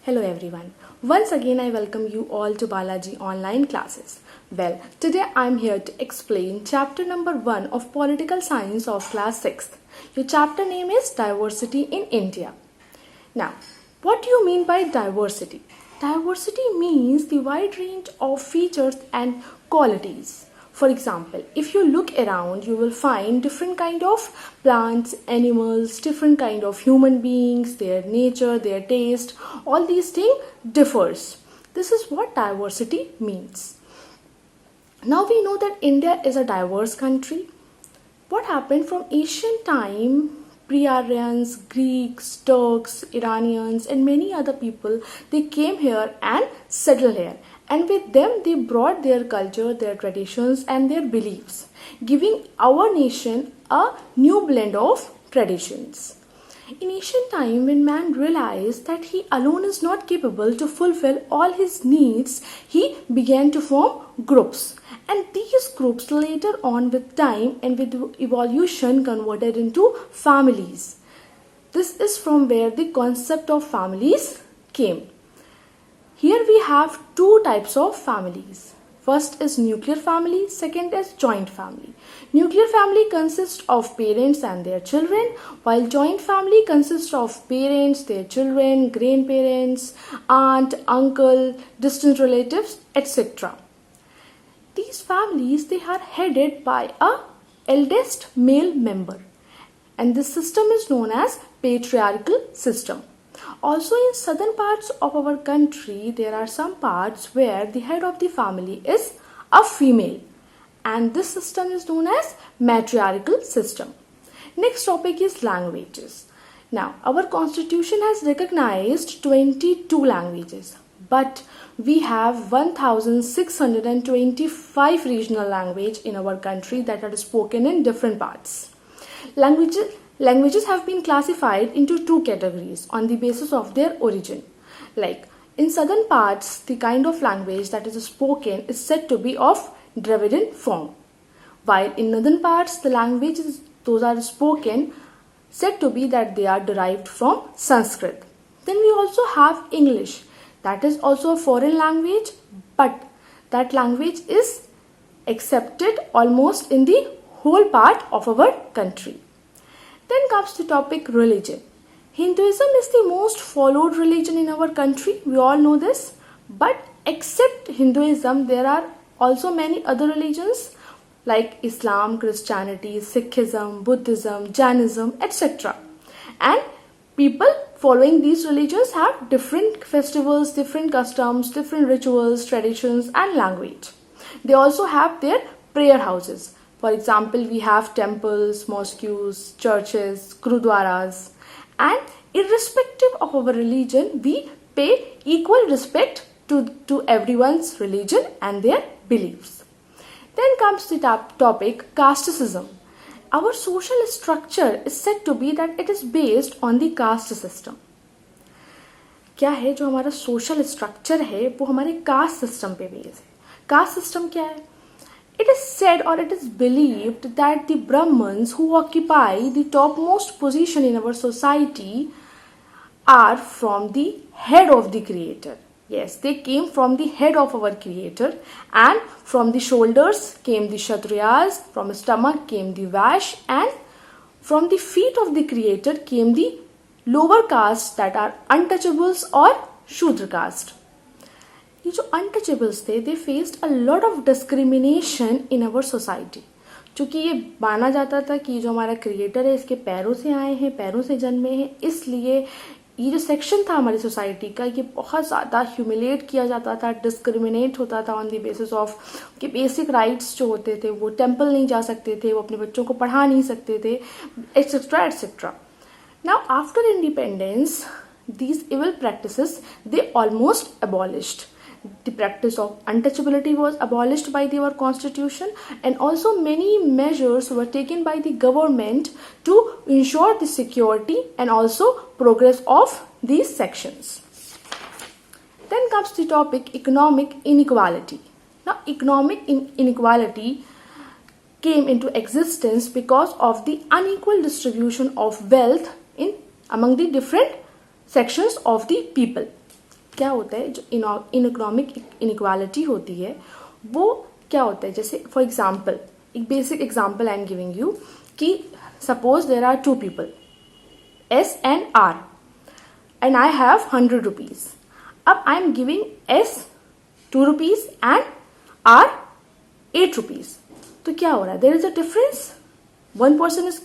Hello everyone. Once again I welcome you all to Balaji online classes. Well, today I am here to explain chapter number 1 of Political Science of class 6th. Your chapter name is Diversity in India. Now, what do you mean by diversity? Diversity means the wide range of features and qualities. For example, if you look around, you will find different kind of plants, animals, different kind of human beings, their nature, their taste, all these things differs. This is what diversity means. Now we know that India is a diverse country. What happened from ancient time, pre-Aryans, Greeks, Turks, Iranians and many other people, they came here and settled here. And with them they brought their culture, their traditions and their beliefs, giving our nation a new blend of traditions. In ancient time, when man realized that he alone is not capable to fulfill all his needs, he began to form groups. And these groups later on with time and with evolution converted into families. This is from where the concept of families came. Here we have two types of families. First is nuclear family, second is joint family. Nuclear family consists of parents and their children, while joint family consists of parents, their children, grandparents, aunt, uncle, distant relatives, etc. These families, they are headed by a eldest male member, and this system is known as patriarchal system. Also in southern parts of our country, there are some parts where the head of the family is a female, and this system is known as matriarchal system. Next topic is languages. Now, our constitution has recognized 22 languages, but we have 1625 regional language in our country that are spoken in different parts. Languages have been classified into two categories on the basis of their origin. Like in southern parts, the kind of language that is spoken is said to be of Dravidian form, while in northern parts, the languages those are spoken said to be that they are derived from Sanskrit. Then we also have English, that is also a foreign language, but that language is accepted almost in the whole part of our country. Then comes the topic religion. Hinduism is the most followed religion in our country. We all know this. But except Hinduism, there are also many other religions like Islam, Christianity, Sikhism, Buddhism, Jainism, etc. And people following these religions have different festivals, different customs, different rituals, traditions and language. They also have their prayer houses. For example, we have temples, mosques, churches, gurudwaras, and irrespective of our religion, we pay equal respect to everyone's religion and their beliefs. Then comes the topic casteism. Our social structure is said to be that it is based on the caste system. क्या है जो हमारा social structure है वो हमारे caste system पे base है. Caste system क्या है? It is said or it is believed that the Brahmins who occupy the topmost position in our society are from the head of the creator. Yes, they came from the head of our creator, and from the shoulders came the Kshatriyas, from the stomach came the Vash, and from the feet of the creator came the lower castes that are untouchables or Shudra caste. ये जो untouchables थे दे faced a lot of discrimination in our society. क्योंकि ये माना जाता था कि जो हमारा क्रिएटर है इसके पैरों से आए हैं, पैरों से जन्मे हैं, इसलिए ये जो सेक्शन था हमारी सोसाइटी का ये बहुत ज़्यादा ह्यूमिलेट किया जाता था, डिस्क्रिमिनेट होता था ऑन द बेसिस ऑफ कि बेसिक राइट्स जो होते थे वो टेम्पल नहीं जा सकते थे, वो अपने बच्चों को पढ़ा नहीं सकते थे, etcetera etcetera. Now after independence these evil practices they almost abolished. The practice of untouchability was abolished by our constitution, and also many measures were taken by the government to ensure the security and also progress of these sections. Then comes the topic economic inequality. Now economic inequality came into existence because of the unequal distribution of wealth among the different sections of the people. क्या होता है, जो economic inequality होती है वो क्या होता है, जैसे फॉर एग्जाम्पल, एक basic example I am giving you कि suppose there are two people S and R and I have 100 rupees. अब I am giving S 2 rupees and R 8 rupees. तो क्या हो रहा है, there is a difference. One person is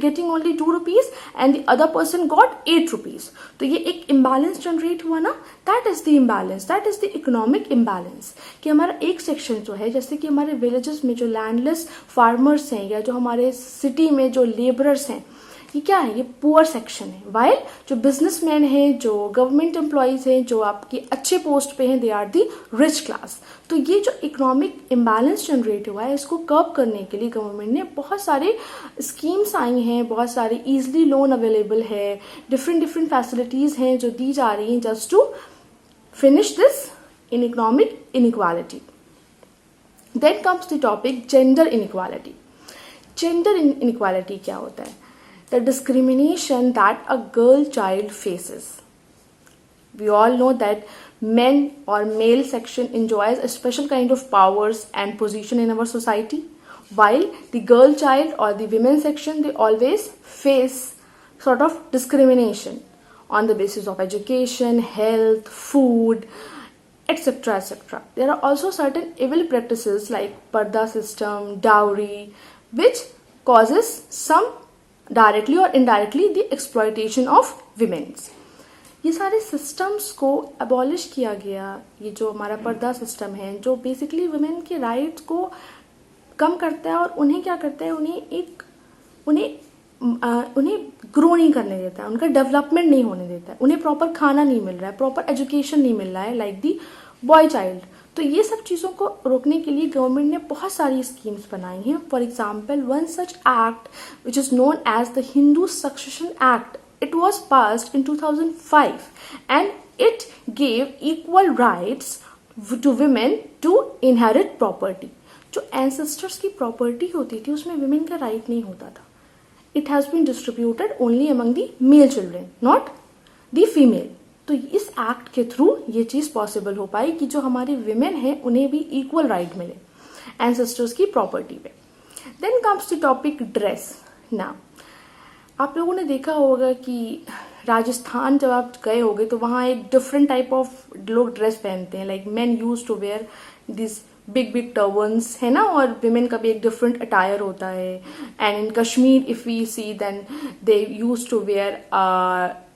getting only 2 rupees and the other person got 8 rupees. तो ये एक imbalance generate हुआ ना, that is the imbalance, that is the economic imbalance. कि हमारा एक section जो है, जैसे कि हमारे villages में जो landless farmers हैं या जो हमारे city में जो laborers हैं, ये क्या है, ये पुअर सेक्शन है. वाइल जो बिजनेसमैन हैं, जो गवर्नमेंट एम्प्लॉयज हैं, जो आपकी अच्छे पोस्ट पे हैं, they are the rich class. तो ये जो इकोनॉमिक इम्बैलेंस जनरेट हुआ है, इसको कर्ब करने के लिए गवर्नमेंट ने बहुत सारे स्कीम्स आई हैं, बहुत सारे ईजिली लोन अवेलेबल है, डिफरेंट फैसिलिटीज हैं जो दी जा रही हैं just to finish this in economic inequality. Then comes the topic gender inequality. Gender inequality क्या होता है? The discrimination that a girl child faces. We all know that men or male section enjoys a special kind of powers and position in our society, while the girl child or the women section, they always face sort of discrimination on the basis of education, health, food, etc. etc. There are also certain evil practices like parda system, dowry, which causes some directly और indirectly the exploitation of womens. ये सारे systems को abolish किया गया. ये जो हमारा पर्दा सिस्टम है जो बेसिकली वुमेन के राइट्स को कम करता है और उन्हें क्या करता है, उन्हें ग्रो नहीं करने देता है, उनका डेवलपमेंट नहीं होने देता है, उन्हें प्रॉपर खाना नहीं मिल रहा है, प्रॉपर एजुकेशन नहीं मिल रहा है लाइक दी बॉय चाइल्ड. तो ये सब चीज़ों को रोकने के लिए गवर्नमेंट ने बहुत सारी स्कीम्स बनाई हैं. For example, one such act which is known as the Hindu succession act. It was passed in 2005 and it gave equal rights to women to inherit property. जो एंसेस्टर्स की प्रॉपर्टी होती थी उसमें विमेन का राइट नहीं होता था. It has been distributed only among the male children, not the female. तो इस एक्ट के थ्रू ये चीज पॉसिबल हो पाई कि जो हमारे विमेन हैं उन्हें भी इक्वल राइट मिले एंसेस्टर्स की प्रॉपर्टी पे. Then comes the topic dress. ना आप लोगों ने देखा होगा कि राजस्थान जब आप गए होगे तो वहाँ एक डिफरेंट टाइप ऑफ लोग ड्रेस पहनते हैं. Like men use to wear this big turbans है ना, और विमेन का भी एक डिफरेंट अटायर होता है. And in Kashmir if we see then they use to wear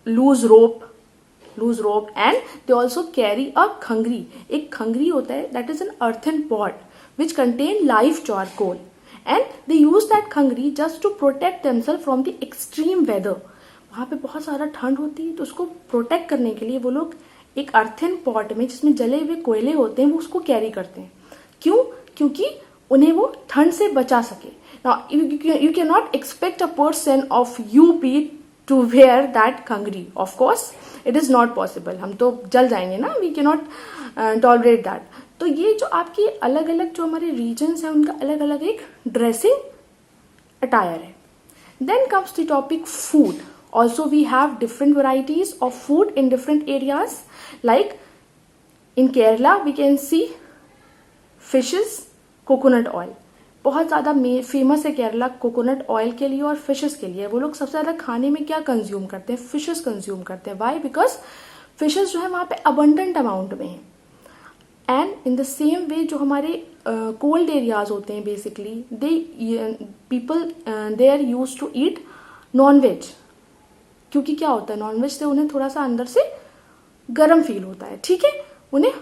loose rope and they also carry a khangri. एक खंगरी होता है that is an earthen pot which contain live charcoal and they use that khangri just to protect themselves from the extreme weather. वहाँ पे बहुत सारा ठंड होती है तो उसको प्रोटेक्ट करने के लिए वो लोग एक earthen pot में जिसमें जले हुए कोयले होते हैं वो उसको कैरी करते हैं. क्यों? क्योंकि उन्हें वो ठंड से बचा सके. Now you cannot expect a person of UP to wear that khangri. Of course it is not possible. हम तो जल जाएंगे ना. We cannot tolerate that. तो ये जो आपकी अलग अलग जो हमारे regions हैं उनका अलग अलग एक dressing attire है. Then comes the topic food. Also we have different varieties of food in different areas. Like in Kerala we can see fishes, coconut oil. बहुत ज़्यादा फेमस है केरला कोकोनट ऑयल के लिए और फिशेस के लिए. वो लोग सबसे ज़्यादा खाने में क्या कंज्यूम करते हैं? फिशेस कंज्यूम करते हैं. वाई? बिकॉज फिशेस जो है वहाँ पे अबंडेंट अमाउंट में है. And in the same way जो हमारे कोल्ड एरियाज होते हैं basically people they are use to eat non veg. क्योंकि क्या होता है, नॉन वेज से उन्हें थोड़ा सा अंदर से गर्म फील होता है. ठीक है, उन्हें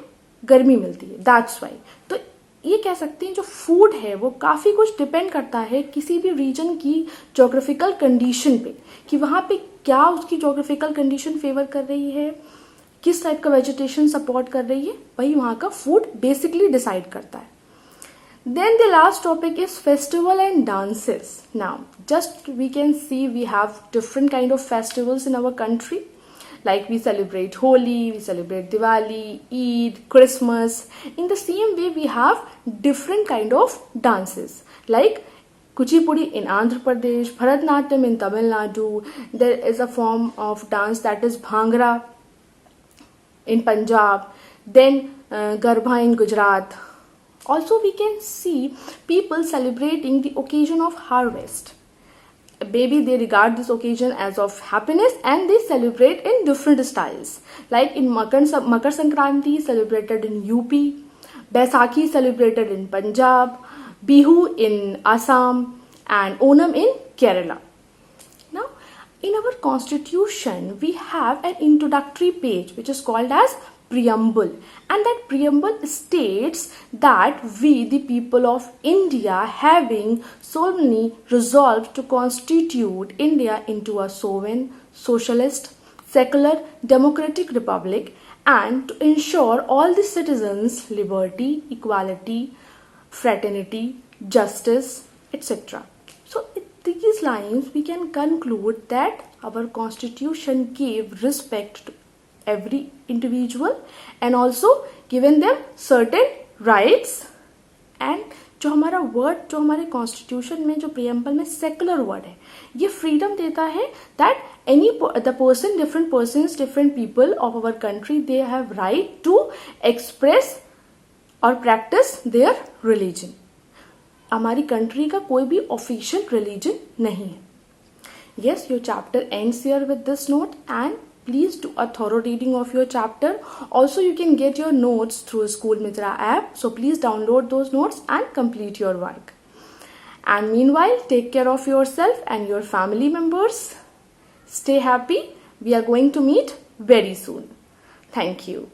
गर्मी मिलती है. That's why. तो ये कह सकते हैं जो फूड है वो काफ़ी कुछ डिपेंड करता है किसी भी रीजन की जोग्राफिकल कंडीशन पे, कि वहाँ पे क्या उसकी जोग्राफिकल कंडीशन फेवर कर रही है, किस टाइप का वेजिटेशन सपोर्ट कर रही है, वही वहाँ का फूड बेसिकली डिसाइड करता है. Then the last topic is festival and dances. Now just we can see we have different kind of festivals in our country. Like we celebrate Holi, we celebrate Diwali, Eid, Christmas. In the same way, we have different kind of dances. Like Kuchipudi in Andhra Pradesh, Bharatanatyam in Tamil Nadu. There is a form of dance that is Bhangra in Punjab, then Garba in Gujarat. Also, we can see people celebrating the occasion of harvest. Maybe they regard this occasion as of happiness and they celebrate in different styles. Like in Makar Sankranti celebrated in UP, Baisakhi celebrated in Punjab, Bihu in Assam, and Onam in Kerala. Now, in our constitution, we have an introductory page which is called as preamble, and that preamble states that we, the people of India, having solemnly resolved to constitute India into a sovereign, socialist, secular, democratic republic, and to ensure all the citizens liberty, equality, fraternity, justice, etc. So, with these lines, we can conclude that our constitution gave respect to every individual and also given them certain rights. And जो हमारा word, जो हमारे constitution में, जो preamble में secular word है, ये freedom देता है that any the person, different persons, different people of our country, they have right to express और प्रैक्टिस देयर रिलीजन. हमारी कंट्री का कोई भी ऑफिशियल रिलीजन नहीं है. Yes, your chapter ends here with this note, and please do a thorough reading of your chapter. Also, you can get your notes through School Mitra app. So please download those notes and complete your work. And meanwhile, take care of yourself and your family members. Stay happy. We are going to meet very soon. Thank you.